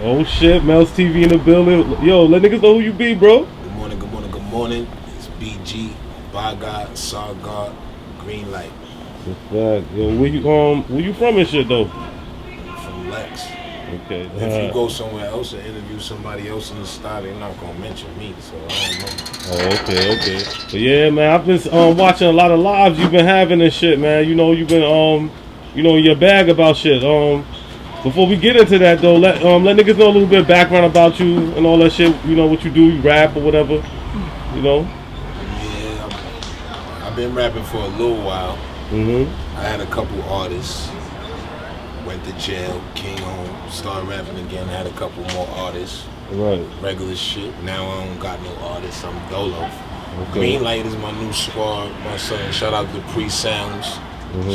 Oh shit, Melz TV in the building. Yo, let niggas know who you be, bro. Good morning, good morning, good morning. It's BG, By God, Saw God, Green Light. Yo, where you from and shit though? From Lex. Okay. If you go somewhere else and interview somebody else in the style, they're not gonna mention me, so I don't know. Oh, okay. But yeah, man, I've been watching a lot of lives you've been having and shit, man. You know, you've been in your bag about shit. Before we get into that though, let niggas know a little bit of background about you and all that shit. You know what you do, you rap or whatever. You know. Yeah, I've been rapping for a little while. I had a couple artists. Went to jail, came home, started rapping again. Had a couple more artists. Right. Regular shit. Now I don't got no artists. I'm dolo. Okay. Green Light is my new squad. My son. Shout out to Pre Sounds.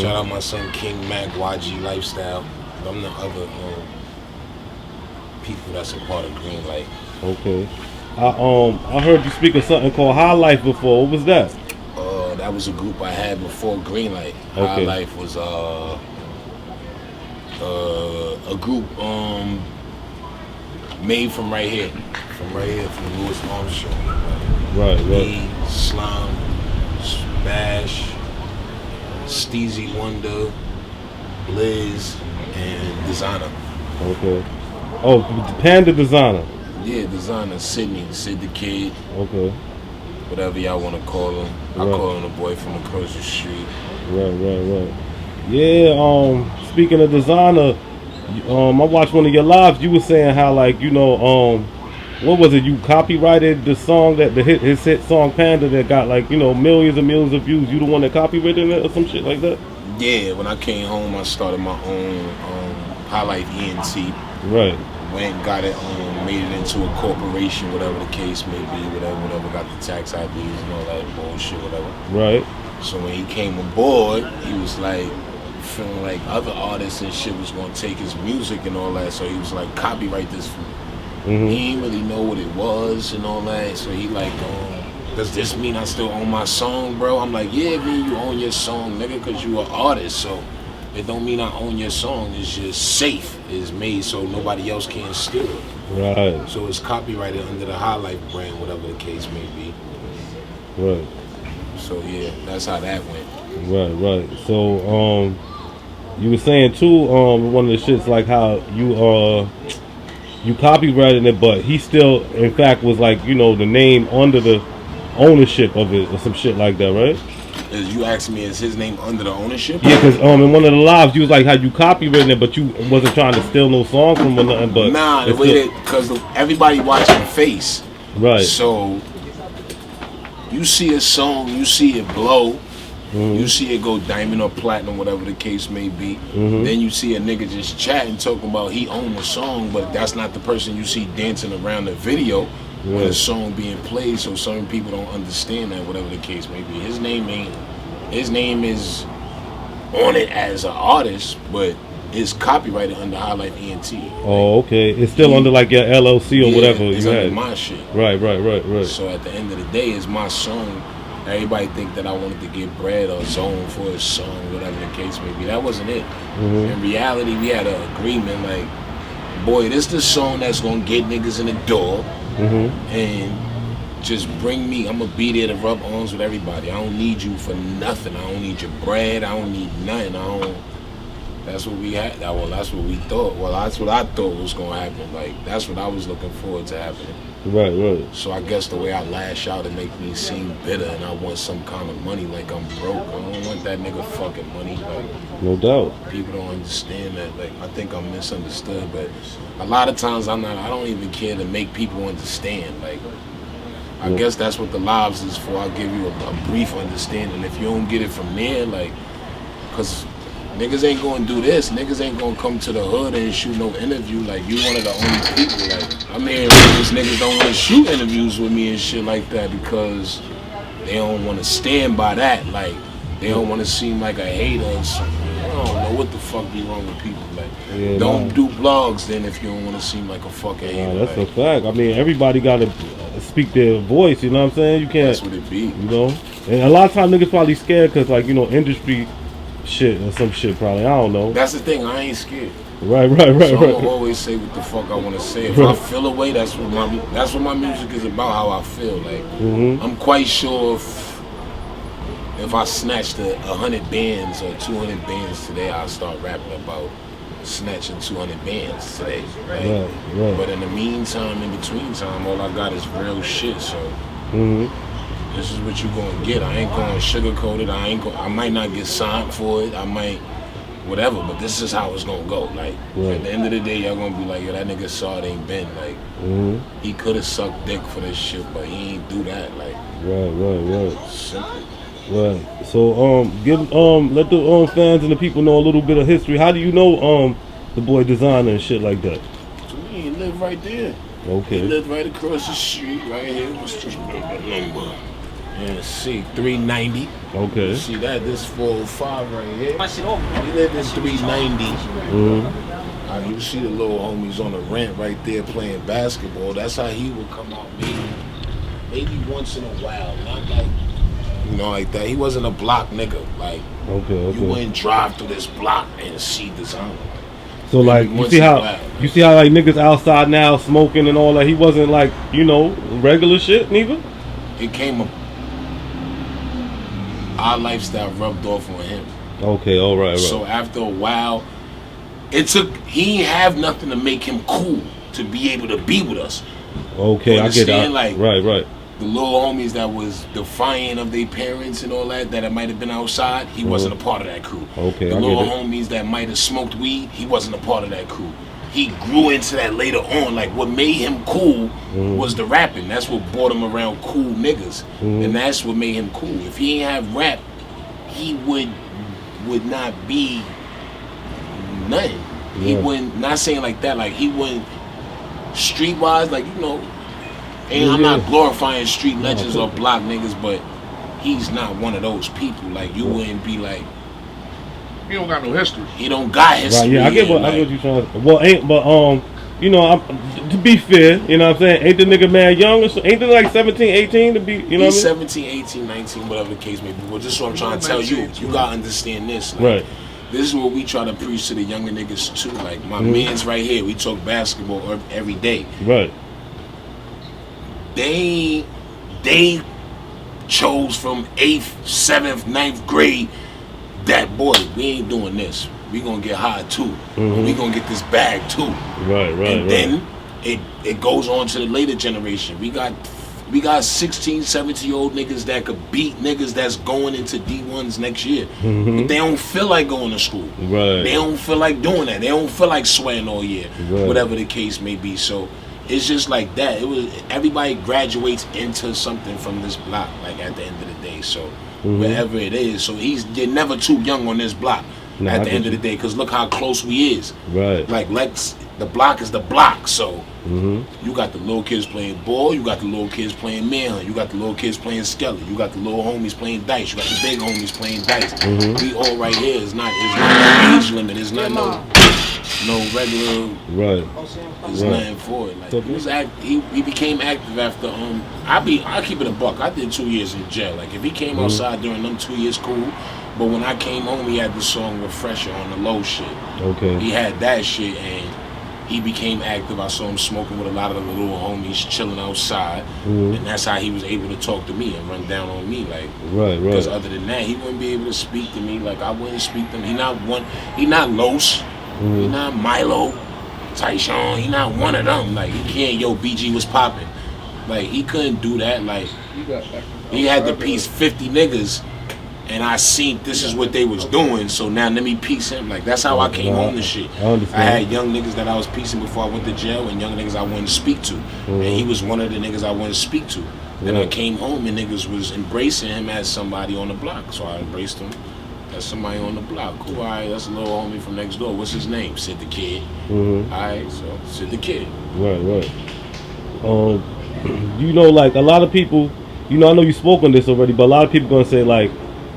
Shout out my son King Mac, YG Lifestyle. I'm the other people that's a part of Green Light. Okay. I heard you speak of something called High Life before. What was that? That was a group I had before Green Light. Okay. High Life was a group made from right here, from Louis Armstrong. Right. Me, Slime, Bash, Steezy Wonder, Blizz, and DESiiGNER. Okay. Oh, Panda DESiiGNER. Yeah, DESiiGNER, Sid the Kid. Okay. Whatever y'all want to call him. I call him the boy from across the street. Right. Yeah, speaking of DESiiGNER, I watched one of your lives. You were saying how, like, what was it? You copyrighted the song his hit song Panda that got like, millions and millions of views. You the one that copyrighted it or some shit like that? Yeah, when I came home, I started my own High Life AINT. Right. Went, got it, made it into a corporation, whatever the case may be, whatever, got the tax IDs and all that bullshit, whatever. Right. So when he came aboard, he was like, feeling like other artists and shit was gonna take his music and all that, so he was like, copyright this for me. He didn't really know what it was and all that, so he like, does this mean I still own my song, bro? I'm like, yeah, it mean you own your song, nigga, because you an artist, so it don't mean I own your song. It's just safe. It's made so nobody else can steal it. Right. So it's copyrighted under the High Life brand, whatever the case may be. Right. So yeah, that's how that went. Right. So you were saying too, one of the shits like how you copyrighted it, but he still, in fact, was like, the name under the ownership of it or some shit like that, right? You asking me, is his name under the ownership? Yeah, because in one of the lives, you was like how you copyrighted it, but you wasn't trying to steal no song from or nothing. But nah, the way that, because everybody watching Face, right? So you see a song, you see it blow, you see it go diamond or platinum, whatever the case may be. Then you see a nigga just chatting, talking about he owned the song, but that's not the person you see dancing around the video. When a song being played, so certain people don't understand that, whatever the case may be. His name is on it as an artist, but it's copyrighted under High Life AINT. Oh, okay. It's still under like your LLC or whatever it's you under had. my shit. Right. So at the end of the day, it's my song. Everybody think that I wanted to get bread or zone for a song, whatever the case may be. That wasn't it. In reality, we had an agreement like, boy, this the song that's gonna get niggas in the door. And just bring me. I'm gonna be there to rub arms with everybody. I don't need you for nothing. I don't need your bread. I don't need nothing. That's what we had. That's what we thought. Well, that's what I thought was gonna happen. Like, that's what I was looking forward to happening. Right. So I guess the way I lash out, it make me seem bitter, and I want some kind of money, like I'm broke. I don't want that nigga fucking money. Like, no doubt. People don't understand that. Like, I think I'm misunderstood, but a lot of times I don't even care to make people understand. Like, I guess that's what the lives is for. I'll give you a brief understanding. If you don't get it from there, like, cause niggas ain't gonna do this. Niggas ain't gonna come to the hood and shoot no interview. Like, you one of the only people. Like, I'm hearing niggas don't want to shoot interviews with me and shit like that because they don't want to stand by that. Like, they don't want to seem like a hater or something. I don't know what the fuck be wrong with people. Like, don't do blogs then if you don't want to seem like a fucking hater. That's a fact. I mean, everybody gotta speak their voice. You know what I'm saying? You can't. That's what it be. And a lot of times niggas probably scared because, like, industry shit or some shit probably. I don't know. That's the thing. I ain't scared. Right. So I'm gonna always say what the fuck I want to say. If I feel a way, that's what my music is about. How I feel. Like I'm quite sure if I snatched 100 bands or 200 bands today, I'll start rapping about snatching 200 bands today. Right? But in the meantime, in between time, all I got is real shit. So this is what you gonna get. I ain't gonna sugarcoat it. I might not get signed for it. I might whatever. But this is how it's gonna go. Like at the end of the day, y'all gonna be like, yo, that nigga SAAD ain't been like. He could have sucked dick for this shit, but he ain't do that. Like right. Simple. Right. So let the fans and the people know a little bit of history. How do you know the boy DESiiGNER and shit like that? He live right there. Okay. He live right across the street, right here. What's the number? And see, 390. Okay. See that? This 405 right here. He live in 390. You see the little homies on the rent right there playing basketball. That's how he would come out maybe once in a while, not like. You know, like that. He wasn't a block nigga. Like, you wouldn't drive through this block and see DESiiGNER. So, like, you see how like niggas outside now smoking and all that. He wasn't like, you know, regular shit neither. It came up. Our lifestyle rubbed off on him. Okay, all right. So after a while, he ain't have nothing to make him cool to be able to be with us. Okay, I get that. Like, right. The little homies that was defiant of their parents and all that it might have been outside, he wasn't a part of that crew. Okay, the little homies that might have smoked weed, he wasn't a part of that crew. He grew into that later on. Like, what made him cool was the rapping. That's what brought him around cool niggas. And that's what made him cool. If he ain't have rap, he would not be nothing. He wouldn't, not saying like that, like he wouldn't, streetwise, like, you know, and I'm not glorifying street legends or block niggas, but he's not one of those people. Like, you wouldn't be like, he don't got no history. He don't got history. Right, yeah, I get what you're trying to. Well, you know, to be fair, you know what I'm saying, ain't the nigga man young or so? Ain't the like 17, 18 to be, you know he's what I mean? 17, 18, 19, whatever the case may be. Well, just what I'm trying to tell you. You gotta understand this. Like, right. This is what we try to preach to the younger niggas too. Like, my man's right here. We talk basketball every day. Right. They chose from 8th, 7th, 9th grade that, boy, we ain't doing this. We gonna get high too. We gonna get this bag too. Right. And then it goes on to the later generation. We got 16, 17-year-old niggas that could beat niggas that's going into D1s next year. But they don't feel like going to school. Right. They don't feel like doing that. They don't feel like sweating all year. Right. Whatever the case may be. So it's just like that. Everybody graduates into something from this block, like at the end of the day. So wherever it is. So you're never too young on this block at the end of the day, because look how close we is. Right. Like, the block is the block. So you got the little kids playing ball, you got the little kids playing manhunt, you got the little kids playing skeleton, you got the little homies playing dice, you got the big homies playing dice. We all right here. It's not no age limit. It's not no regular. Right. There's nothing for it. Like, he became active after I keep it a buck. I did 2 years in jail. Like, if he came outside during them 2 years, cool. But when I came home, he had the song Refresher on the low shit. Okay. He had that shit, and he became active. I saw him smoking with a lot of the little homies, chilling outside, and that's how he was able to talk to me and run down on me. Like, because other than that, he wouldn't be able to speak to me. Like, I wouldn't speak to him. He not Los. He not Milo, Tyshawn. He not one of them. Like, he can't. Yo, BG was popping. Like, he couldn't do that. Like, he had to piece 50 niggas. And I seen this is what they was doing, so now let me piece him. Like, that's how I came home to shit. I had young niggas that I was piecing before I went to jail, and young niggas I wouldn't speak to. And he was one of the niggas I wouldn't speak to. Then I came home and niggas was embracing him as somebody on the block. So I embraced him as somebody on the block. Cool, alright, that's a little homie from next door. What's his name? Sid the Kid. Alright, so Sid the Kid. Right. You know, like, a lot of people, you know, I know you spoke on this already, but a lot of people gonna say, like,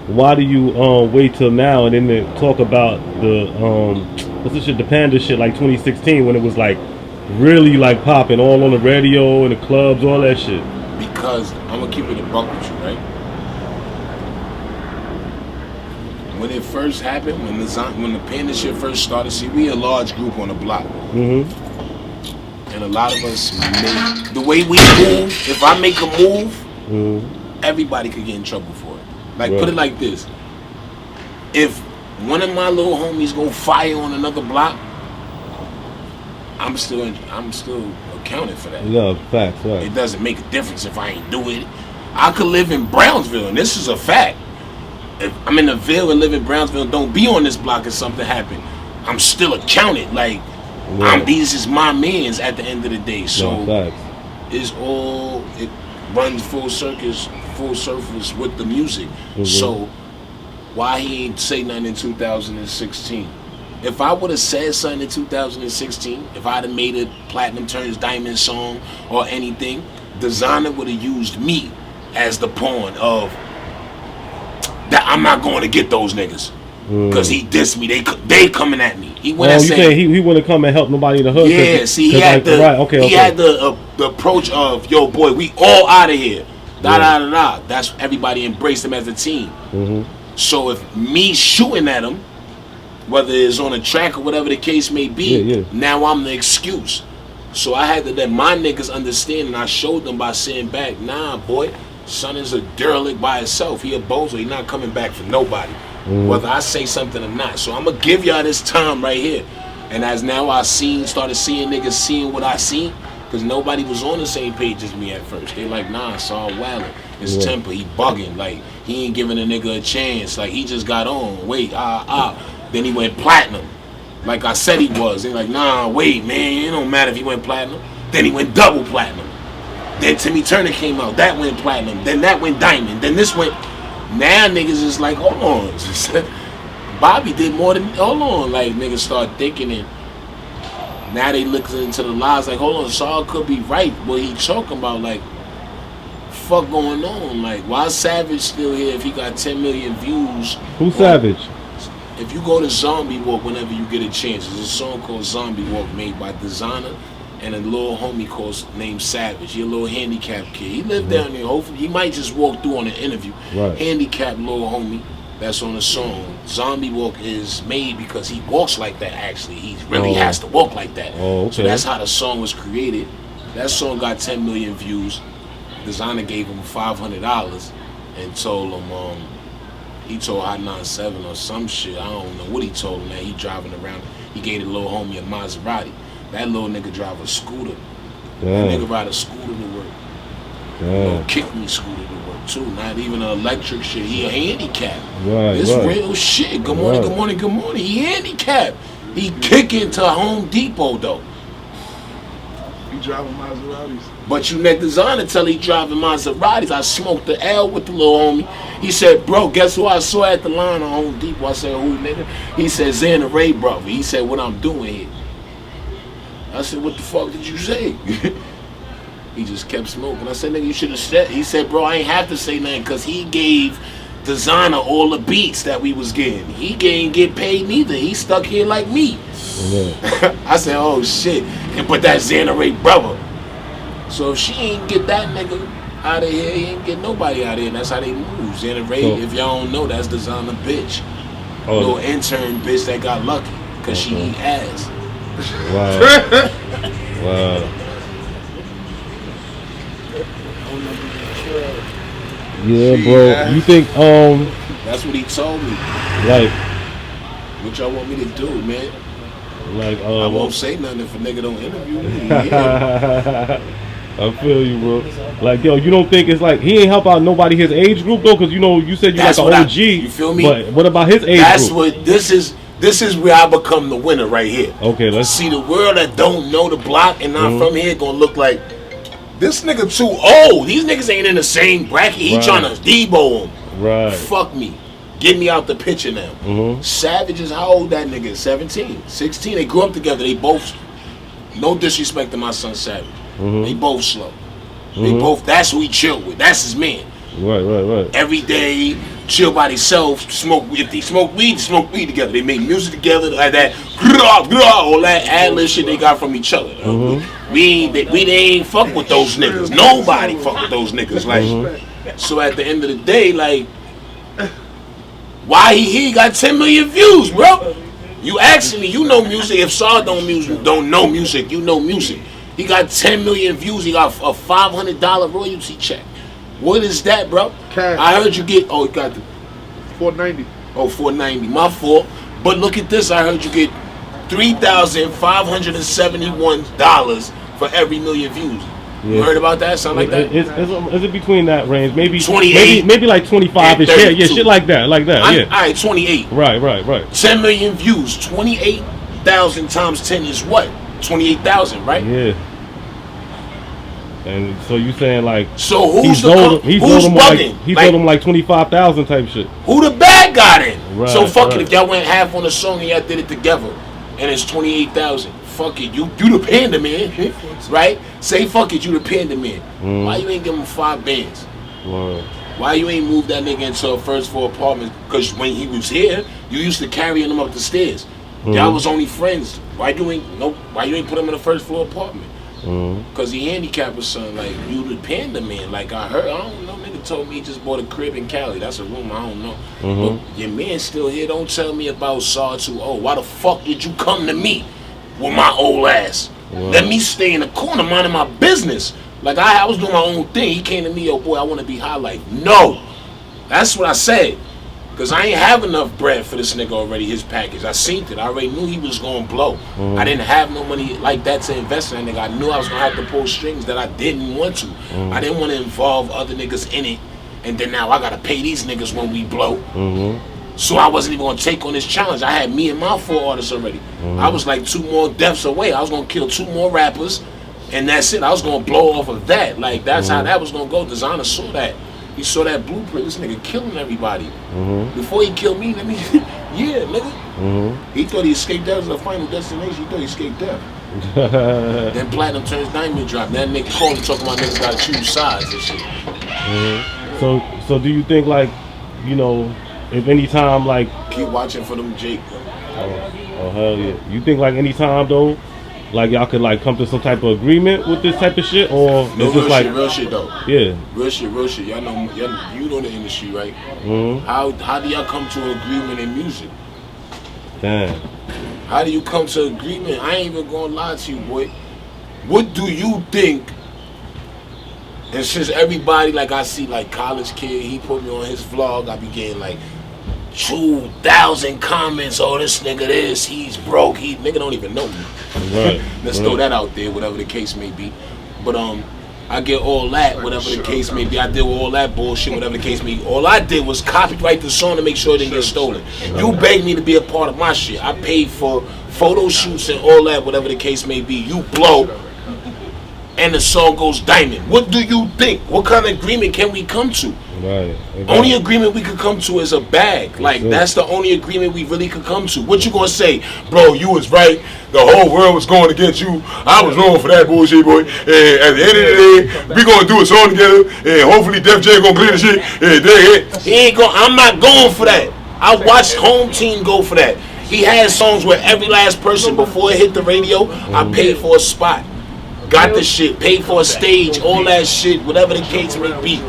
why do you wait till now and then they talk about the what's this shit, the PANDA shit, like 2016, when it was like really like popping all on the radio and the clubs, all that shit? Because I'm gonna keep it a buck with you, right? when it first happened, when the Panda shit first started, see, we a large group on the block. And a lot of us make the way we move. If I make a move, everybody could get in trouble for it. Like, put it like this: if one of my little homies go fire on another block, I'm still accounted for that. Yeah, facts, right. It doesn't make a difference if I ain't do it. I could live in Brownsville, and this is a fact. If I'm in the Ville and live in Brownsville, don't be on this block if something happened. I'm still accounted. Like, these is my mans at the end of the day. So it runs full surface with the music. So why he ain't say nothing in 2016? If I would have said something in 2016, if I'd have made a Platinum Turns Diamond song or anything, DESiiGNER would have used me as the pawn of that. I'm not going to get those niggas because he dissed me. They coming at me. He went you saying he wouldn't come and help nobody in the hood? Yeah, see, he had the approach of, yo, boy, we all out of here. That's everybody embraced him as a team. So if me shooting at him, whether it's on a track or whatever the case may be, now I'm the excuse. So I had to let my niggas understand, and I showed them by saying back, nah, boy, son is a derelict by himself. He a bozo. He not coming back for nobody, whether I say something or not. So I'm gonna give y'all this time right here. And as now I started seeing niggas seeing what I seen, because nobody was on the same page as me at first. They like, nah, it's all wildin'. His temper, he bugging. Like, he ain't giving a nigga a chance. Like, he just got on. Wait, Then he went platinum. Like I said he was. They like, nah, wait, man. It don't matter if he went platinum. Then he went double platinum. Then Timmy Turner came out. That went platinum. Then that went diamond. Then this went. Now niggas is like, hold on. Bobby did more than, hold on. Like, niggas start thinking it. Now they look into the lies like, hold on, Saul could be right. What he talking about, like, fuck going on? Like, why Savage still here if he got 10 million views? Who's Savage? If you go to Zombie Walk whenever you get a chance, there's a song called Zombie Walk made by DESiiGNER and a little homie named Savage. He a little handicapped kid. He lived down there. Hopefully, he might just walk through on an interview. Handicapped little homie that's on the song. Zombie Walk is made because he walks like that, actually. He really has to walk like that. So that's how the song was created. That song got 10 million views. DESiiGNER gave him $500 and told him, he told Hot 97 or some shit. I don't know what he told him. That he driving around. He gave the little homie a Maserati. That little nigga drive a scooter. That nigga ride a scooter to work. Little kick me scooter to work too. Not even an electric shit. He a handicap. It's real shit. Good morning, good morning, good morning. He handicapped. He kicking to Home Depot though. He driving Maseratis. But you let DESiiGNER tell he driving Maseratis. I smoked the L with the little homie. He said, bro, guess who I saw at the line on Home Depot? I said, who, nigga? He said, Xander Ray, brother. He said, what I'm doing here. I said, what the fuck did you say? He just kept smoking. I said, nigga, you should have said. He said, bro, I ain't have to say nothing because he gave DESiiGNER all the beats that we was getting. He ain't get paid neither. He stuck here like me. I said, oh shit. But that's Xander Ray, brother. So if she ain't get that nigga out of here, he ain't get nobody out of here. And that's how they move. Xander Ray, if y'all don't know, that's DESiiGNER bitch. Little intern bitch that got lucky because she eat ass. Wow. Yeah, bro. You think that's what he told me. Like, what y'all want me to do, man? Like, I won't say nothing if a nigga don't interview me. I feel you, bro. Like, yo, you don't think it's like he ain't help out nobody his age group though? Because you know you said you like an OG. You feel me? But what about his age That's group? What this is. This is where I become the winner right here. Okay, let's see the world that don't know the block and not from here gonna look like this nigga too old. These niggas ain't in the same bracket. He trying to Debo him. Right. Fuck me. Get me out the picture now. Savage is how old that nigga is? 17, 16. They grew up together. They both, no disrespect to my son Savage. They both slow. They both, that's who he chill with. That's his man. Right. Every day, chill by themselves, smoke. If they smoke weed together. They make music together, like that, all that ad-lib shit they got from each other. We ain't fuck with those niggas. Nobody fuck with those niggas. Like, so at the end of the day, like, Why he got 10 million views, bro? You asking me, you know music. If SAAD don't know music, you know music. He got 10 million views. He got a $500 royalty check. What is that, bro? Cash. I heard you get. Oh, you got the $490. Oh, $490. My fault. But look at this. I heard you get $3,571 for every million views. Yeah. You heard about that? Something like that? Is it between that range? Maybe 28. Maybe like 25 ish. Yeah, shit like that. Yeah. All right, 28. Right. 10 million views. 28,000 times 10 is what? 28,000, right? Yeah. And so you saying like so who's bugging? He told him like 25,000 type shit. Who the bad guy then? Right, so fuck it if y'all went half on the song and y'all did it together, and it's 28,000. Fuck it, you the Panda man, right? Say fuck it, you the Panda man. Why you ain't give him 5 bands? Why you ain't moved that nigga into a first floor apartment? Because when he was here, you used to carrying him up the stairs. Y'all was only friends. Why you ain't put him in a first floor apartment? Cause he handicapped or something. Like you the Panda man. Like I don't know. Nigga told me he just bought a crib in Cali. That's a rumor. I don't know. But your man still here. Don't tell me about SAAD 2.0. Why the fuck did you come to me with my old ass? Let me stay in the corner minding my business. Like I was doing my own thing. He came to me, yo boy, I want to be highlight. No, that's what I said. Cause I ain't have enough bread for this nigga already, his package. I seen it. I already knew he was gonna blow. I didn't have no money like that to invest in that nigga. I knew I was gonna have to pull strings that I didn't want to. I didn't want to involve other niggas in it. And then now I gotta pay these niggas when we blow. So I wasn't even gonna take on this challenge. I had me and my 4 artists already. I was like 2 more deaths away. I was gonna kill 2 more rappers. And that's it. I was gonna blow off of that. Like that's how that was gonna go. DESiiGNER saw that. He saw that blueprint. This nigga killing everybody. Before he killed me, yeah, nigga. He thought he escaped death as a final destination. He thought he escaped death. Then Platinum turns Diamond drop. That nigga called him talking about niggas gotta choose sides and shit. So do you think like, you know, if any time like keep watching for them Jake. Oh hell yeah. You think like any time though, like y'all could like come to some type of agreement with this type of shit, or no, it's just like real shit though. Yeah. Real shit. You know the industry, right? How do y'all come to an agreement in music? Damn. How do you come to agreement? I ain't even gonna lie to you, boy. What do you think? And since everybody, like I see, like College Kid, he put me on his vlog. I be getting like 2,000 comments. Oh, this nigga this, he's broke. Nigga don't even know me. Right. Let's throw that out there, whatever the case may be. But I get all that, whatever the case may be. I did all that bullshit, whatever the case may be. All I did was copyright the song to make sure it didn't get stolen. You begged me to be a part of my shit. I paid for photo shoots and all that, whatever the case may be. You blow, and the song goes diamond. What do you think? What kind of agreement can we come to? Right. Only agreement we could come to is a bag. Like that's the only agreement we really could come to. What you gonna say, bro? You was right. The whole world was going against you. I was wrong for that bullshit, boy. And at the end of the day, we gonna do a song together, and hopefully Def Jam gonna clear the shit. He ain't going. I'm not going for that. I watched Home Team go for that. He had songs where every last person before it hit the radio, I paid for a spot, got the shit, paid for a stage, all that shit, whatever the case may be.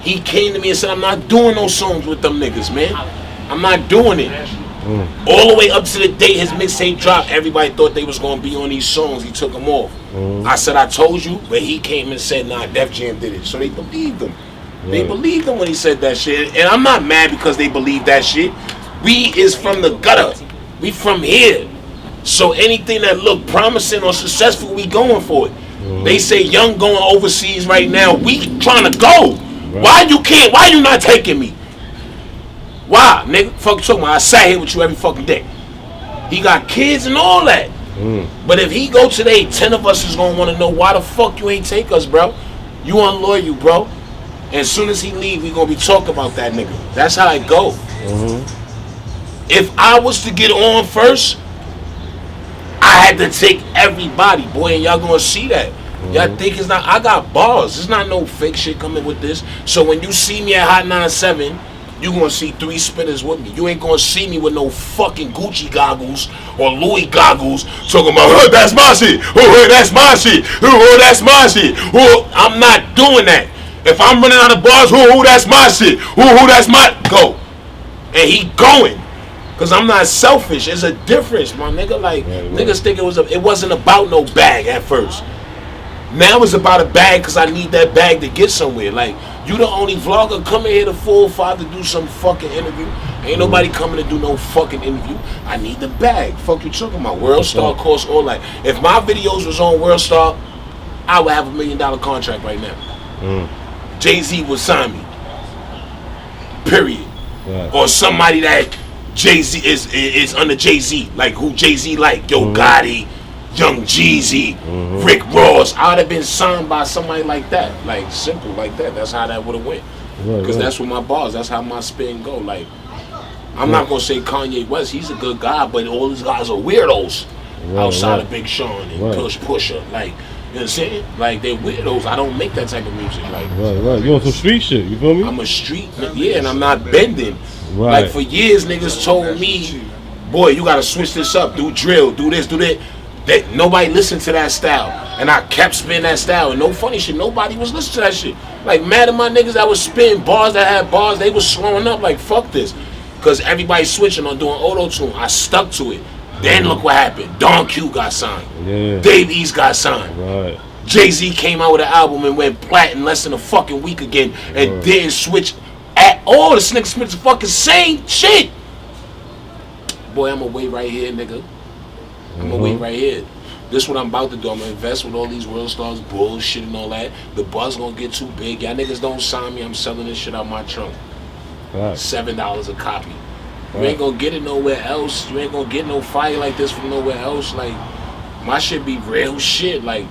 He came to me and said, I'm not doing no songs with them niggas, man. I'm not doing it. All the way up to the day his mixtape dropped, everybody thought they was going to be on these songs. He took them off. I said, I told you, but he came and said, nah, Def Jam did it. So they believed him. They believed him when he said that shit. And I'm not mad because they believe that shit. We is from the gutter. We from here. So anything that look promising or successful, we going for it. They say Young going overseas right now. We trying to go. Why you can't? Why you not taking me? Why, nigga? Fuck you talking about? I sat here with you every fucking day. He got kids and all that. But if he go today, 10 of us is gonna want to know why the fuck you ain't take us, bro. You unloyal, bro. And as soon as he leave, we gonna be talking about that nigga. That's how it go. If I was to get on first, I had to take everybody, boy, and y'all gonna see that. Y'all think it's not, I got bars. There's not no fake shit coming with this. So when you see me at Hot 97, you gonna see 3 spitters with me. You ain't gonna see me with no fucking Gucci goggles or Louis goggles talking about, oh, that's my shit. Oh, that's my shit. Oh, that's my shit. Oh, I'm not doing that. If I'm running out of bars, oh, that's my shit. Oh, that's my, go. and he going. Cause I'm not selfish. It's a difference, my nigga. Like niggas think it wasn't about no bag at first. Now it's about a bag because I need that bag to get somewhere. Like you the only vlogger coming here to 405 to do some fucking interview. Ain't nobody coming to do no fucking interview. I need the bag. Fuck you talking about? World Star costs all that. If my videos was on World Star, I would have $1 million contract right now. Jay-Z would sign me. Period. Right. Or somebody that Jay-Z is under Jay-Z, like who Jay-Z like, Yo Gotti, Young Jeezy, Rick Ross. I would have been signed by somebody like that, like simple like that. That's how that would have went. Because that's what my bars. That's how my spin go. Like I'm not gonna say Kanye West. He's a good guy, but all these guys are weirdos outside of Big Sean and Pusha. Like you know what I'm saying? Like they're weirdos. I don't make that type of music. Like you on some street shit? You feel me? I'm a street, and I'm not bending. Like for years, niggas told me, boy, you gotta switch this up, do drill, do this, do that. That nobody listened to that style, and I kept spinning that style. And no funny shit, nobody was listening to that shit. Like mad at my niggas that was spitting bars that had bars, they was slowing up. Like fuck this, cause everybody switching on doing auto tune. I stuck to it. Then look what happened. Don Q got signed. Dave East got signed. Jay-Z came out with an album and went plat in less than a fucking week again, and didn't switch at all. The niggas spit the fucking same shit. Boy, I'ma wait right here, nigga. I'ma wait right here. This what I'm about to do. I'm gonna invest with all these World Stars bullshit and all that. The buzz gonna get too big. Y'all niggas don't sign me. I'm selling this shit out my trunk. $7 a copy. You ain't gonna get it nowhere else. You ain't gonna get no fire like this from nowhere else. Like my shit be real shit. Like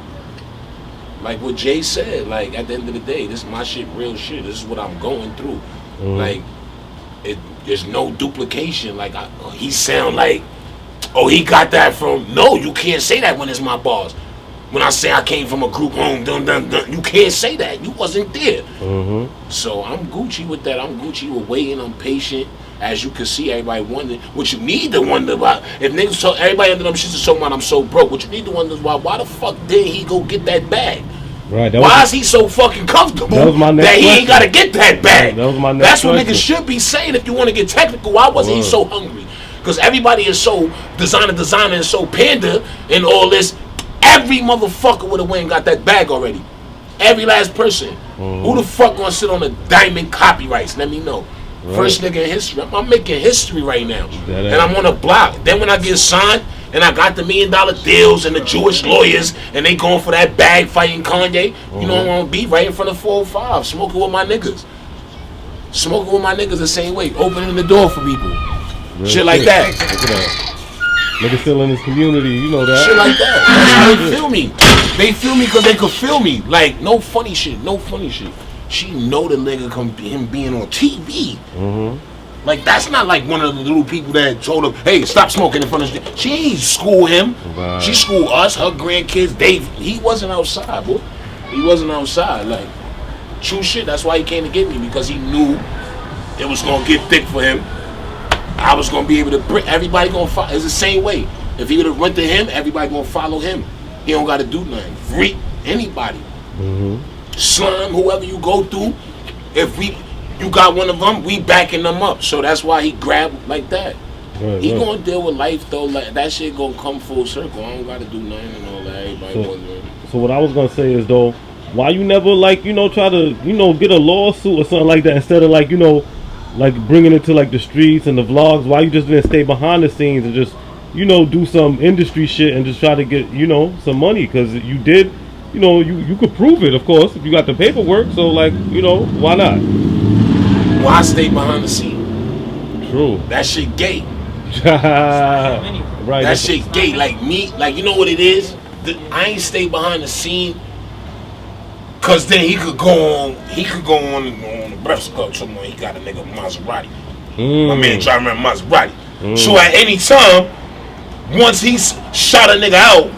what Jay said. Like at the end of the day, this is my shit, real shit. This is what I'm going through. Like there's no duplication. Like he sound like, oh, he got that from. No, you can't say that when it's my bars. When I say I came from a group home, dun dun dun, you can't say that. You wasn't there. So I'm Gucci with that. I'm Gucci with waiting. I'm patient. As you can see, everybody wondering what you need to wonder about. If niggas talk, everybody under them shits is talking about I'm so broke. What you need to wonder is why the fuck did he go get that bag? Why is he so fucking comfortable that he ain't gotta get that bag? That's what niggas should be saying if you want to get technical. Why wasn't he so hungry? Because everybody is so designer and so panda and all this. Every motherfucker would have went and got that bag already. Every last person. Who the fuck gonna sit on the diamond copyrights? Let me know. First nigga in history. I'm making history right now. And I'm on a block. Then when I get signed and I got the $1 million deals and the Jewish lawyers and they going for that bag fighting Kanye, you know I'm gonna be right in front of 405, smoking with my niggas. Smoking with my niggas the same way, opening the door for people. Shit like that. Niggas still in this community, you know that. Shit like that. That's how they feel me. They feel me because they could feel me. Like, no funny shit. She know the nigga him being on TV. Like, that's not like one of the little people that told him, hey, stop smoking in front of us. She ain't school him. She school us, her grandkids. He wasn't outside, boy. He wasn't outside. Like, true shit. That's why he came to get me, because he knew it was going to get thick for him. I was going to be able to bring, everybody going to follow. It's the same way. If he would have went to him, everybody going to follow him. He don't got to do nothing. Freak anybody. Slime, whoever you go through, if you got one of them, we backing them up. So that's why he grabbed like that. He gonna deal with life though. Like that shit gonna come full circle. I don't gotta do nothing and all that. Everybody so what I was gonna say is though, why you never like try to get a lawsuit or something like that instead of like like bringing it to like the streets and the vlogs? Why you just didn't stay behind the scenes and just do some industry shit and just try to get some money? Because you did. You could prove it, of course, if you got the paperwork. So, like, why not? Why stay behind the scene? True. That shit gay. Right. That shit gay. Like me, like, you know what it is? I ain't stay behind the scene, cause then he could go on the Breakfast Club. So he got a nigga Maserati. My man driving around Maserati. So at any time, once he's shot a nigga out,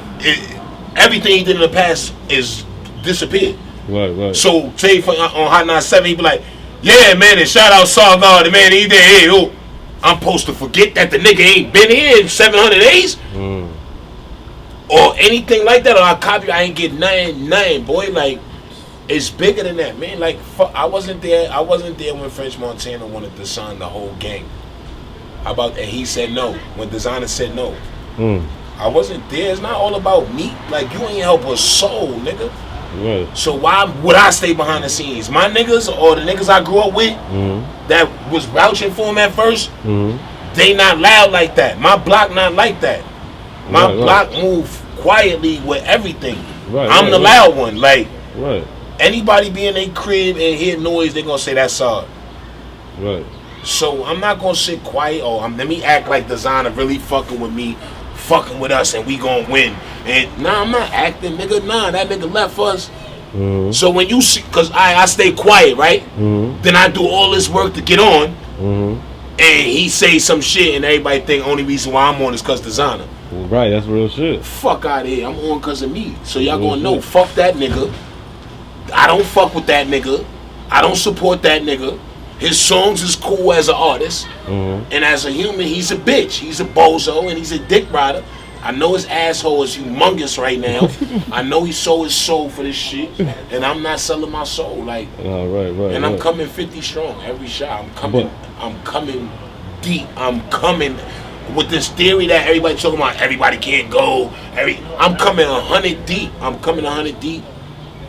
everything he did in the past is disappeared. Right. So say on Hot 97, he be like, yeah, man, and shout out Sargon, the man, he did. Hey, I'm supposed to forget that the nigga ain't been here in 700 days? Or anything like that, or I copy, I ain't get nothing, boy. Like, it's bigger than that, man. Like, I wasn't there when French Montana wanted to sign the whole gang. How about, and he said no. When Designer said no. Mm. I wasn't there. It's not all about me. Like, you ain't help a soul, nigga. Right. So why would I stay behind the scenes? My niggas or the niggas I grew up with that was vouching for him at first, they not loud like that. My block not like that. My block move quietly with everything. Right, I'm the loud one. Like, right. Anybody be in their crib and hear noise, they gonna say that's SAAD. Right. So I'm not gonna sit quiet or let me act like Designer really fucking with me, fucking with us, and we gonna win. And nah, I'm not acting, nigga. Nah, that nigga left us. So when you see, cause I stay quiet, right? Then I do all this work to get on, and he say some shit, and everybody think only reason why I'm on is cause Designer. Right, that's real shit. Fuck out of here. I'm on cause of me. So y'all gonna know, fuck that nigga. I don't fuck with that nigga. I don't support that nigga. His songs is cool as an artist, and as a human, he's a bitch. He's a bozo, and he's a dick rider. I know his asshole is humongous right now. I know he sold his soul for this shit, and I'm not selling my soul. Like, and I'm coming 50 strong every shot. I'm coming deep. I'm coming with this theory that everybody talking about. Everybody can't go. I'm coming 100 deep. I'm coming 100 deep.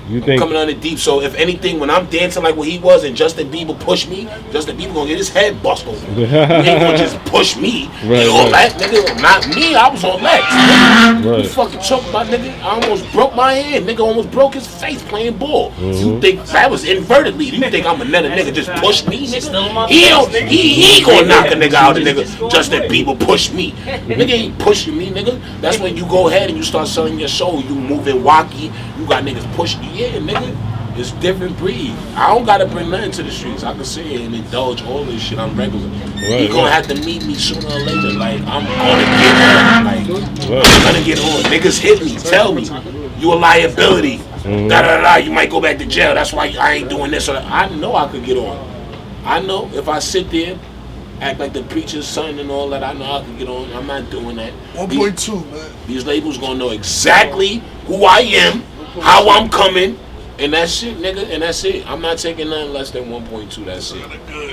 You think coming on it deep. So if anything, when I'm dancing like what he was and Justin Bieber pushed me, Justin Bieber gonna get his head bust open. He ain't gonna just push me. Right, on that nigga, not me. I was on legs. Right. You fucking choked my nigga. I almost broke my hand. Nigga almost broke his face playing ball. You think that was invertedly? You think I'm another nigga just push me? Nigga? He gonna knock a nigga out. A nigga Justin Bieber push me. Nigga ain't pushing me, nigga. That's when you go ahead and you start selling your soul. You moving wacky. You got niggas pushing you. Yeah, nigga, it's different breed. I don't gotta bring nothing to the streets. I can sit here and indulge all this shit. I'm regular. He gonna have to meet me sooner or later. Like, I'm gonna get on. Like, I'm gonna get on. Niggas hit me, tell me, you a liability. You might go back to jail. That's why I ain't doing this. Or that. I know I could get on. I know if I sit there, act like the preacher's son and all that, I know I could get on. I'm not doing that. 1.2, man. These labels gonna know exactly who I am, how I'm coming, and that's it, nigga, and that's it. I'm not taking nothing less than 1.2. That's it.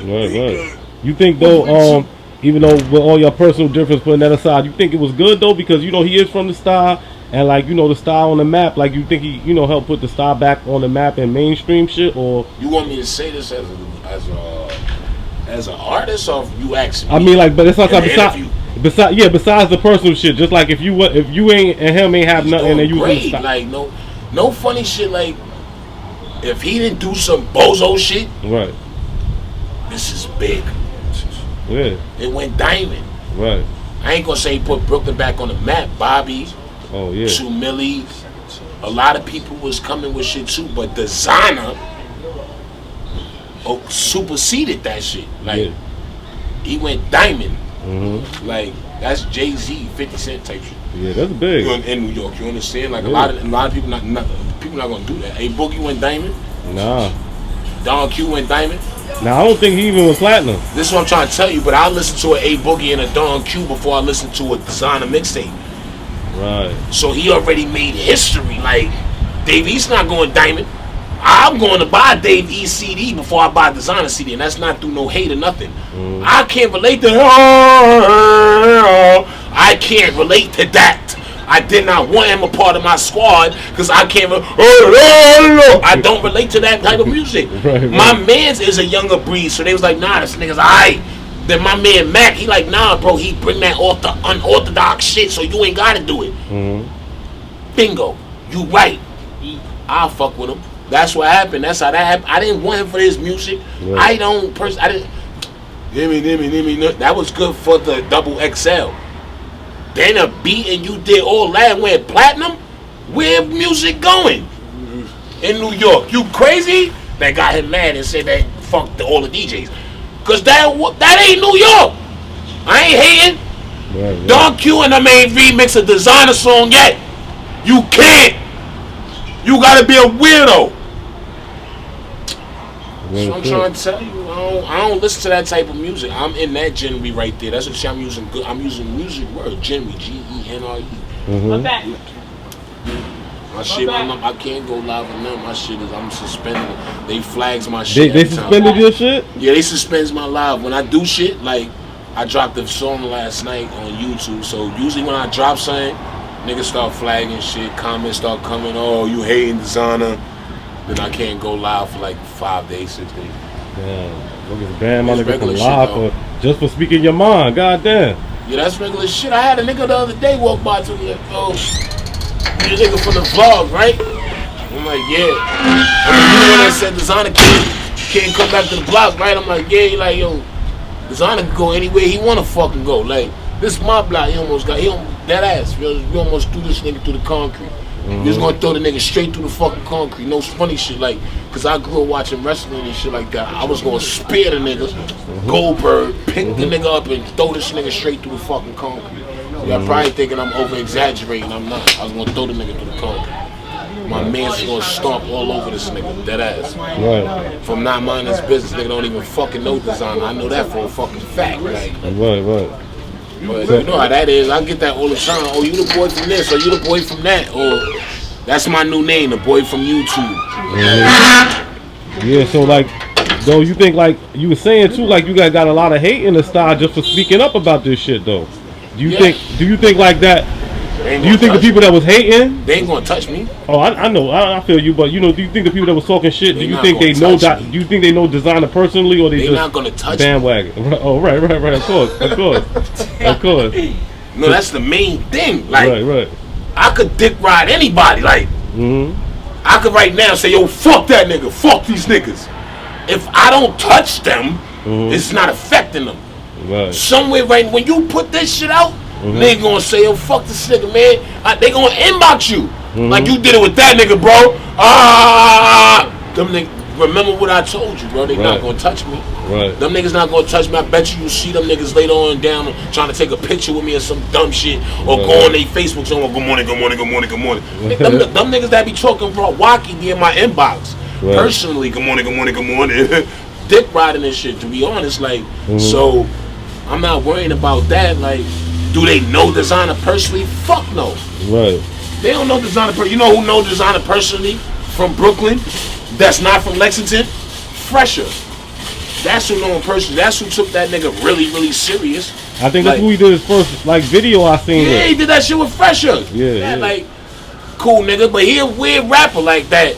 Right. You think though, even though with all your personal difference, putting that aside, you think it was good though because you know he is from the style and like you know the style on the map, like you think he helped put the style back on the map and mainstream shit, or you want me to say this as an artist, or you ask me? I mean, like, but it's like besides the personal shit, just like if you ain't and him ain't have nothing and you great. Like no funny shit. Like if he didn't do some bozo shit, right? This is big. Yeah, it went diamond. Right. I ain't gonna say he put Brooklyn back on the map. Bobby, 2 Millie, a lot of people was coming with shit too, but Designer superseded that shit. Like he went diamond. Like that's Jay-Z, 50 Cent type shit. Yeah, that's big. In New York, you understand? Like a lot of people not gonna do that. A Boogie went diamond. Nah. Don Q went diamond. Now I don't think he even was platinum. This is what I'm trying to tell you. But I listened to an A Boogie and a Don Q before I listened to a Designer mixtape. Right. So he already made history. Like Dave East not going diamond. I'm going to buy Dave East CD before I buy Designer CD, and that's not through no hate or nothing. I can't relate to I can't relate to that. I did not want him a part of my squad because I can't. I don't relate to that type of music. Right. My man's is a younger breed, so they was like, nah, this nigga's alright. Then my man Mac, he like, nah, bro, he bring that unorthodox shit, so you ain't gotta do it. Bingo, you right. I'll fuck with him. That's what happened. That's how that happened. I didn't want him for his music. Right. I didn't. That was good for the double XL. Then a beat and you did all that and went platinum. Where music going? In New York. You crazy? That got him mad and said that fuck all the DJs. Cause that ain't New York. I ain't hating. Right. Don Q and them ain't remix a Designer song yet. You can't. You gotta be a weirdo. So I'm trying to tell you, I don't listen to that type of music. I'm in that genre right there. That's what I'm using. I'm using music word genre, GENRE. My shit, I can't go live with them. My shit is, I'm suspended. They flags my shit. They suspended your shit? Yeah, they suspends my live when I do shit. Like I dropped the song last night on YouTube. So usually when I drop something, niggas start flagging shit, comments start coming, oh, you hating DESiiGNER. Then I can't go live for like 5 days, 6 days. Damn, niggas ban my It's nigga from regular live shit, just for speaking your mind. Goddamn. Yeah, that's regular shit. I had a nigga the other day walk by to me like, oh, you nigga from the vlog, right? I'm like, yeah. I mean, you the one that said DESiiGNER can't come back to the block, right? I'm like, yeah. He like, yo, DESiiGNER can go anywhere he wanna fucking go. Like, this is my block. He almost that ass. We almost threw this nigga through the concrete. We was gonna throw the nigga straight through the fucking concrete. No funny shit, like, cause I grew up watching wrestling and shit like that. I was gonna spear the nigga, Goldberg, pick the nigga up and throw this nigga straight through the fucking concrete. Y'all probably thinking I'm over exaggerating. I'm not. I was gonna throw the nigga through the concrete. My man's gonna stomp all over this nigga, dead ass. Right. From not minding his business, nigga don't even fucking know DESiiGNER. I know that for a fucking fact, like. Right. But you know how that is. I get that all the time. Oh, you the boy from this, or you the boy from that, or that's my new name, the boy from YouTube. Yeah, so like, though, you think like you were saying too, like you got a lot of hate in the style just for speaking up about this shit, though. Do you think like that? Do you think the people that was hating? They ain't gonna touch me. Oh, I know, I feel you, but you know, do you think the people that was talking shit? Do you think they know that? Do you think they know DESiiGNER personally, or they just not gonna touch bandwagon? Me. Oh, right. Of course. No, that's the main thing. Like, right. I could dick ride anybody. Like, I could right now say, yo, fuck that nigga, fuck these niggas. If I don't touch them, it's not affecting them. Right. Somewhere right when you put this shit out. They gonna say, oh, fuck this nigga, man. They gonna inbox you. Like you did it with that nigga, bro. Them niggas, remember what I told you, bro. They not gonna touch me. Right. Them niggas not gonna touch me. I bet you see them niggas later on down trying to take a picture with me or some dumb shit. Or go on their Facebook saying, good morning. Them niggas that be talking about Wacky be in my inbox. Right. Personally, good morning. Dick riding and shit, to be honest. Like, so I'm not worrying about that. Like, do they know DESiiGNER personally? Fuck no. Right. They don't know DESiiGNER personally. You know who know DESiiGNER personally from Brooklyn? That's not from Lexington? Fresher. That's who know him personally. That's who took that nigga really, really serious. I think that's who he did his first like video I seen. Yeah, he did that shit with Fresher. Yeah. Like, cool nigga, but he a weird rapper like that.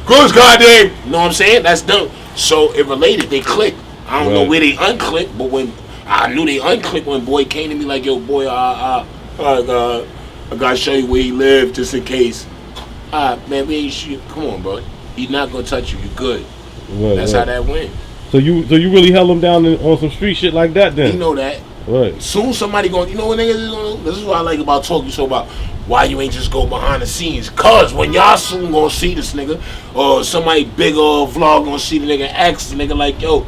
Close goddamn. You know what I'm saying? That's dumb. So it related. They clicked. I don't know where they unclicked, but when I knew they unclicked when boy came to me like, yo, boy, I gotta show you where he lived just in case. Man, we ain't shit. Come on, bro. He's not gonna touch you. You good. Right, That's how that went. So you really held him down on some street shit like that then? You know that. Right. Soon somebody going, you know what niggas is gonna do? This is what I like about talking so about why you ain't just go behind the scenes. Cause when y'all soon gonna see this nigga, or somebody big old vlog gonna see the nigga, ask the nigga like, yo,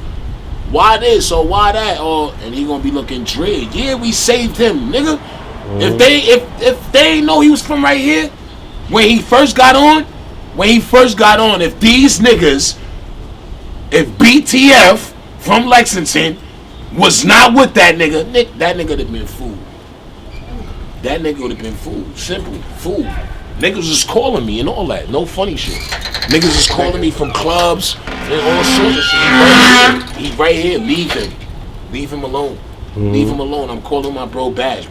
why this or why that, or and he gonna be looking dread. Yeah, we saved him, nigga. If they know he was from right here, when he first got on, if these niggas, if BTF from Lexington was not with that nigga, that nigga would have been fooled. That nigga would have been fooled. Simple, fooled. Niggas is calling me and all that. No funny shit. Niggas is calling me from clubs and all sorts of shit. He right here. Leave him. Leave him alone. Leave him alone. I'm calling my bro Bash.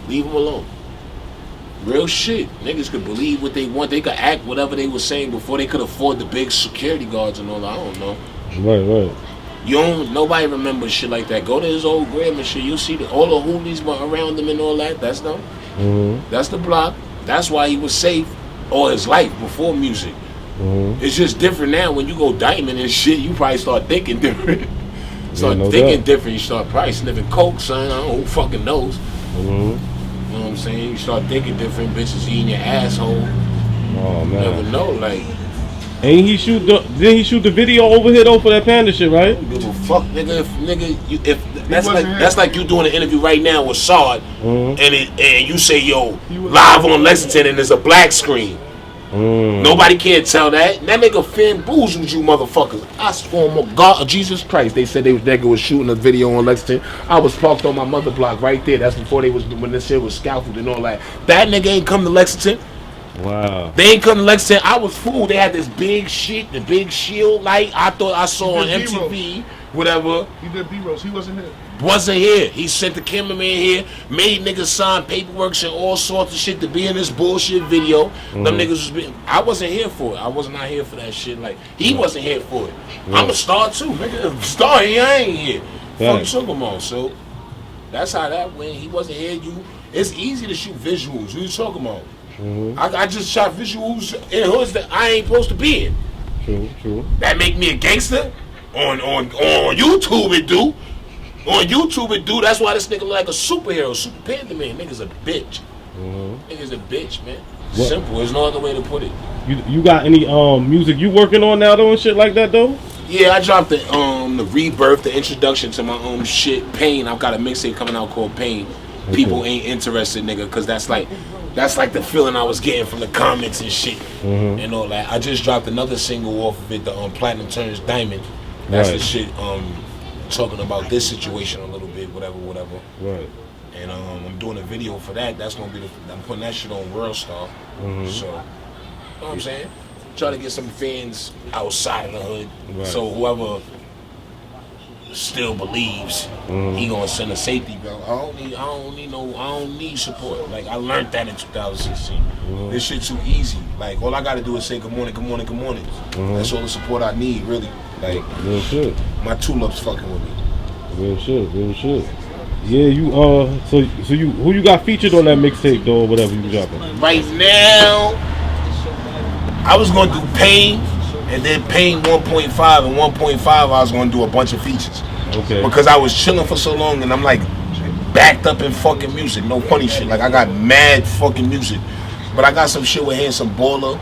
Leave him alone. Real shit. Niggas could believe what they want. They could act whatever they were saying before they could afford the big security guards and all that. I don't know. Right. Nobody remembers shit like that. Go to his old gram and shit. You'll see all the hoolies around him and all that. That's them. That's the block. That's why he was safe all his life before music. It's just different now. When you go diamond and shit, you probably start thinking different. Different. You start probably sniffing coke, son. I don't know who fucking knows. You know what I'm saying? You start thinking different. Bitches eating your asshole. Oh man. You never know, like. Ain't he shoot the? Didn't he shoot the video over here though for that Panda shit, right? Give a fuck, nigga. If that's like you doing an interview right now with SAAD, and you say, yo, live on Lexington, and there's a black screen. Nobody can't tell that. That nigga bamboozled you, motherfuckers. I swear on God, Jesus Christ. They said that nigga was shooting a video on Lexington. I was parked on my mother block right there. That's before when this shit was scaffolded and all that. That nigga ain't come to Lexington. Wow. They ain't come to Lexington. I was fooled. They had this big shit, the big shield light. I thought I saw on MTV. whatever. He did B-rolls. He wasn't here. Wasn't here. He sent the cameraman here, made niggas sign paperwork and all sorts of shit to be in this bullshit video. Them niggas was being. I wasn't here for it. I was not here for that shit. Like he wasn't here for it. I'm a star too, nigga. Star here, I ain't here. Fuck Sugar Mo. So that's how that went. He wasn't here. It's easy to shoot visuals. What you talking about? I just shot visuals in hoods that I ain't supposed to be in. True. That make me a gangster? On YouTube it do. On YouTube it do. That's why this nigga look like a superhero. Super Panda man. Nigga's a bitch. Nigga's a bitch, man. What? Simple. There's no other way to put it. You got any music you working on now though and shit like that though? Yeah, I dropped the rebirth, the introduction to my shit, Pain. I've got a mixtape coming out called Pain. People ain't interested, nigga, because that's like the feeling I was getting from the comments and shit and all that. I just dropped another single off of it, the Platinum Turns Diamond. That's the shit talking about this situation a little bit, whatever. Right. And I'm doing a video for that. That's gonna be I'm putting that shit on World Star. So, you know what I'm saying? Try to get some fans outside of the hood. Right. So whoever still believes he gonna send a safety belt. I don't need support. Like I learned that in 2016. This shit too easy. Like all I gotta do is say good morning. That's all the support I need, really. Like real shit. My tulips fucking with me. Real shit. Yeah, you so you who you got featured on that mixtape though, or whatever you dropping? Right now, I was gonna do Pain, and then Pain 1.5 and 1.5. I was gonna do a bunch of features. Okay. Because I was chilling for so long, and I'm like backed up in fucking music. No funny shit. Like I got mad fucking music, but I got some shit with Handsome Baller.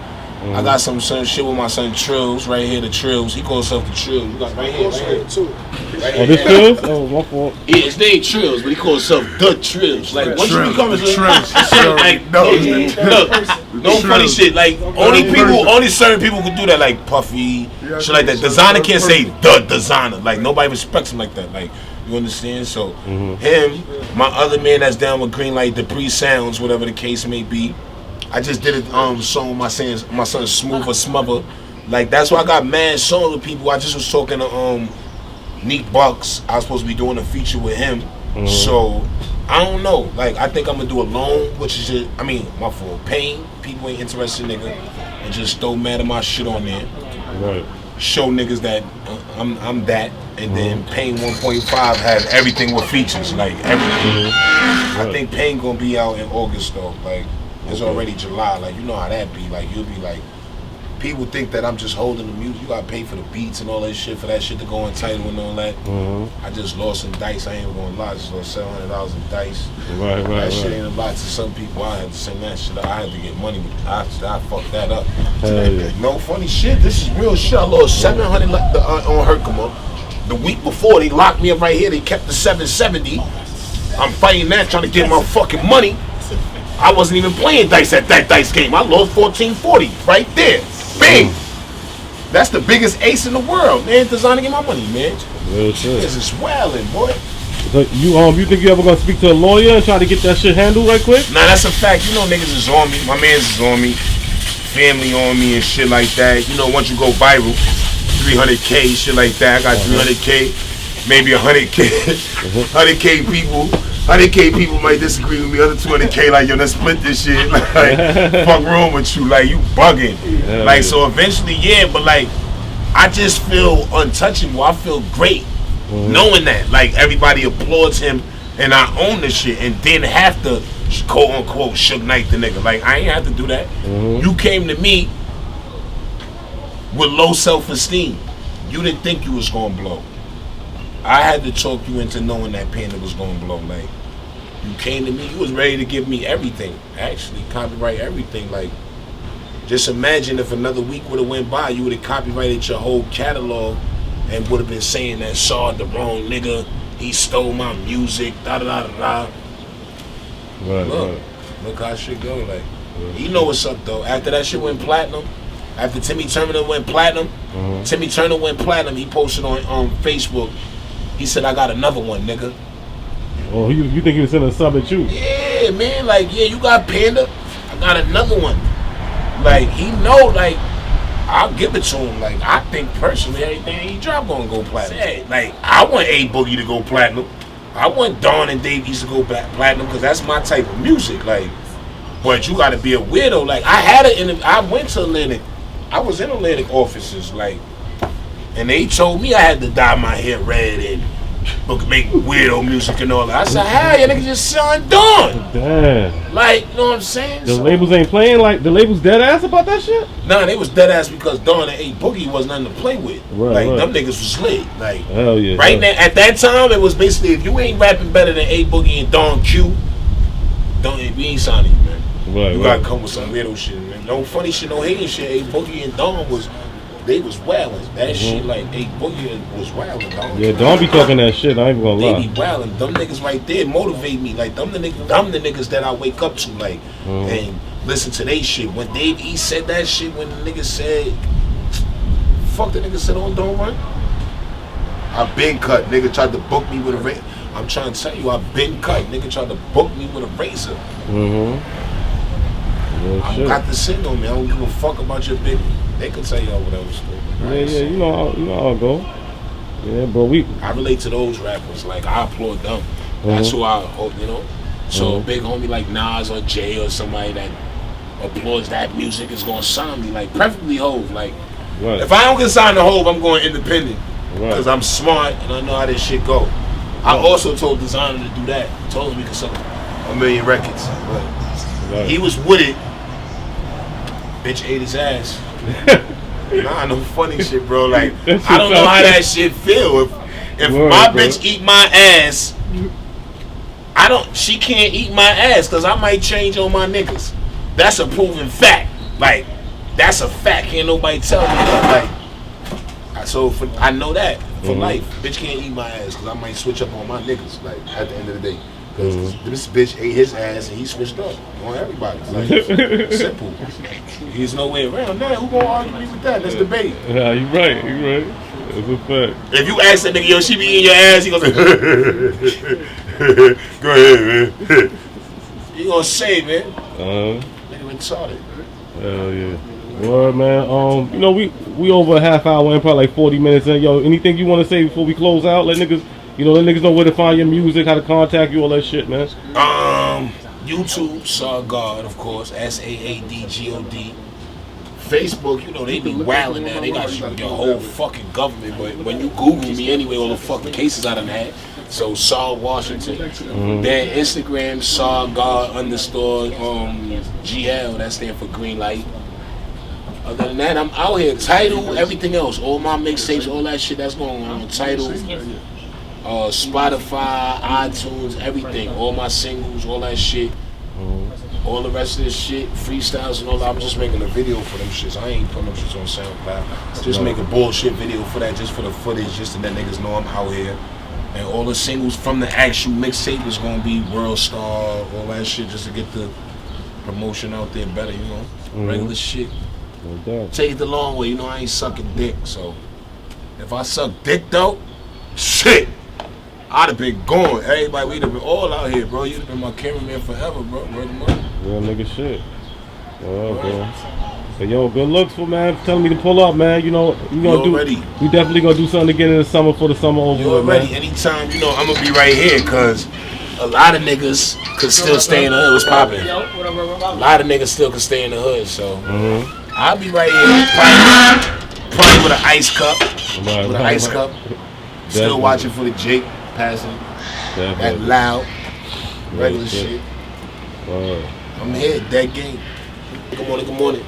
I got some shit with my son Trills right here. The Trills. He calls himself the Trills. You got right here too. This Trills? Oh, my fault. Yeah, his name Trills, but he calls himself the Trills. Like once you become a Trills, like no funny shit. Like only certain people can do that. Like Puffy, shit like that. Designer can't say the designer. Like nobody respects him like that. Like you understand? So him, my other man that's down with Green Light, Debris Sounds, whatever the case may be. I just did a song with my son Smooth or Smother. Like that's why I got mad songs with people. I just was talking to Neek Bucks. I was supposed to be doing a feature with him. So I don't know. Like I think I'm gonna do Alone, which is just, my fault. Pain. People ain't interested, nigga, and just throw mad at my shit on there. Right. Show niggas that I'm that, and then Pain 1.5 has everything with features, like everything. I think Pain gonna be out in August though. Like. It's already July, like you know how that be. Like you'll be like, people think that I'm just holding the music. You gotta pay for the beats and all that shit for that shit to go on title and all that. I just lost some dice. I ain't even gonna lie. I just lost $700 in dice. Right. That shit ain't a lot to some people. I had to send that shit. I had to get money. I fucked that up. No funny shit. This is real shit. I lost $700 on Herkimer. The week before they locked me up right here. They kept the 770. I'm fighting that, trying to get my fucking money. I wasn't even playing dice at that dice game. I lost 1440 right there. Bang! That's the biggest ace in the world, man. Designer, get my money, man. Real shit. This is wildin', boy. So you think you ever gonna speak to a lawyer and try to get that shit handled right quick? Nah, that's a fact. You know niggas is on me. My mans is on me. Family on me and shit like that. You know, once you go viral, 300K, shit like that. I got 300K, maybe 100K. 100K people. 100K people might disagree with me. Other 200K like, yo, let's split this shit. Like, fuck wrong with you? Like, you bugging. Like, so eventually, yeah, but like, I just feel untouchable. I feel great knowing that. Like, everybody applauds him and I own the shit and didn't have to, quote unquote, Suge Knight the nigga. Like, I ain't have to do that. You came to me with low self-esteem. You didn't think you was gonna blow. I had to talk you into knowing that Panda was gonna blow. Like, you came to me, you was ready to give me everything. Actually, copyright everything. Like, just imagine if another week would have went by, you would have copyrighted your whole catalog and would have been saying that SAAD the wrong nigga, he stole my music, da da da da da. Look how shit go. Like, you know what's up though. After that shit went platinum, after Timmy Turner went platinum, he posted on Facebook. He said, I got another one, nigga. Oh, you think he was sending a sub at you? Yeah, man. Like, yeah, you got Panda. I got another one. Like, he know, like, I'll give it to him. Like, I think personally, everything he drop gonna go platinum. Like, I want A Boogie to go platinum. I want Dawn and Dave East to go platinum because that's my type of music. Like, but you gotta be a weirdo. Like, I went to Atlantic. I was in Atlantic offices, like, and they told me I had to dye my hair red and make weirdo music and all that. I said, "Hey, you niggas just signed Dawn." Damn. Like, you know what I'm saying? The labels ain't playing, like, the labels dead ass about that shit? Nah, they was dead ass because Dawn and A Boogie was nothing to play with. Right, like, them niggas was lit. Like, hell yeah. Right now, at that time, it was basically, if you ain't rapping better than A Boogie and Dawn Q, we ain't signing you, man. Right, you gotta come with some weirdo shit, man. No funny shit, no hating shit. A Boogie and Dawn they was wildin'. That shit, like, A Boogie was wildin', dog. Yeah, don't be talking that shit, I ain't gonna lie. They be wildin'. Them niggas right there motivate me. Like, them the niggas that I wake up to, like, and listen to they shit. When Dave E said that shit, when the nigga said, fuck the nigga said on Don't Run. I been cut. Nigga tried to book me with a razor. I'm trying to tell you, I been cut. Nigga tried to book me with a razor. I got the signal, man. I don't give a fuck about your big. They can tell y'all whatever story. Yeah, you know how it go. Yeah, bro, I relate to those rappers. Like, I applaud them. That's who I hope, you know. So a big homie like Nas or Jay or somebody that applauds that music is gonna sign me. Like, preferably Hove. Like, if I don't get signed to Hove, I'm going independent because I'm smart and I know how this shit go. I also told Designer to do that. Told him we could sell 1 million records, but he was with it. Bitch ate his ass. Nah, no funny shit, bro. Like, I don't know how that shit feel. If my bitch eat my ass, she can't eat my ass because I might change on my niggas. That's a proven fact. Like, that's a fact. Can't nobody tell me that. Like, so I know that for life. Bitch can't eat my ass because I might switch up on my niggas. Like, at the end of the day. Because this bitch ate his ass and he switched up on everybody. Like, simple. There's no way around that. Who gonna argue me with that? Let's debate. Yeah, you right. That's a fact. If you ask that nigga, yo, she be eating your ass, he goes, go ahead, man. He gonna say, man. Nigga retarded. Hell yeah. Word, man. You know, we over a half hour and probably like 40 minutes in. Yo, anything you want to say before we close out? Let niggas know where to find your music, how to contact you, all that shit, man. YouTube, SAAD, of course, SAADGOD. Facebook, you know, they be wildin' now. They got your whole fucking government. But when you Google me anyway, all the fucking cases I done had. So Saul Washington. Then Instagram, SAAD_GL. That stands for green light. Other than that, I'm out here. Tidal, everything else, all my mixtapes, all that shit that's going on. Tidal. Spotify, iTunes, everything, all my singles, all that shit, all the rest of this shit, freestyles and all that. I'm just making a video for them shits. I ain't putting them shits on SoundCloud. Just make a bullshit video for that, just for the footage, just to let niggas know I'm out here. And all the singles from the actual mixtape is gonna be World Star, all that shit, just to get the promotion out there better, you know. Regular shit. Take it the long way, you know. I ain't sucking dick, so if I suck dick though, shit, I'd have been gone. Everybody, we'd have been all out here, bro. You'd have been my cameraman forever, bro. Real nigga shit. Bro. Hey, yo, good looks for man. Telling me to pull up, man. You know, we definitely gonna do something again in the summer for the summer over. You already, man. Anytime, you know, I'm gonna be right here, cause a lot of niggas could still stay in the hood. What's poppin'? A lot of niggas still could stay in the hood, so I'll be right here, probably with an ice cup, Still watching for the Jake passing. That loud, regular shit. I'm here, that game. Good morning.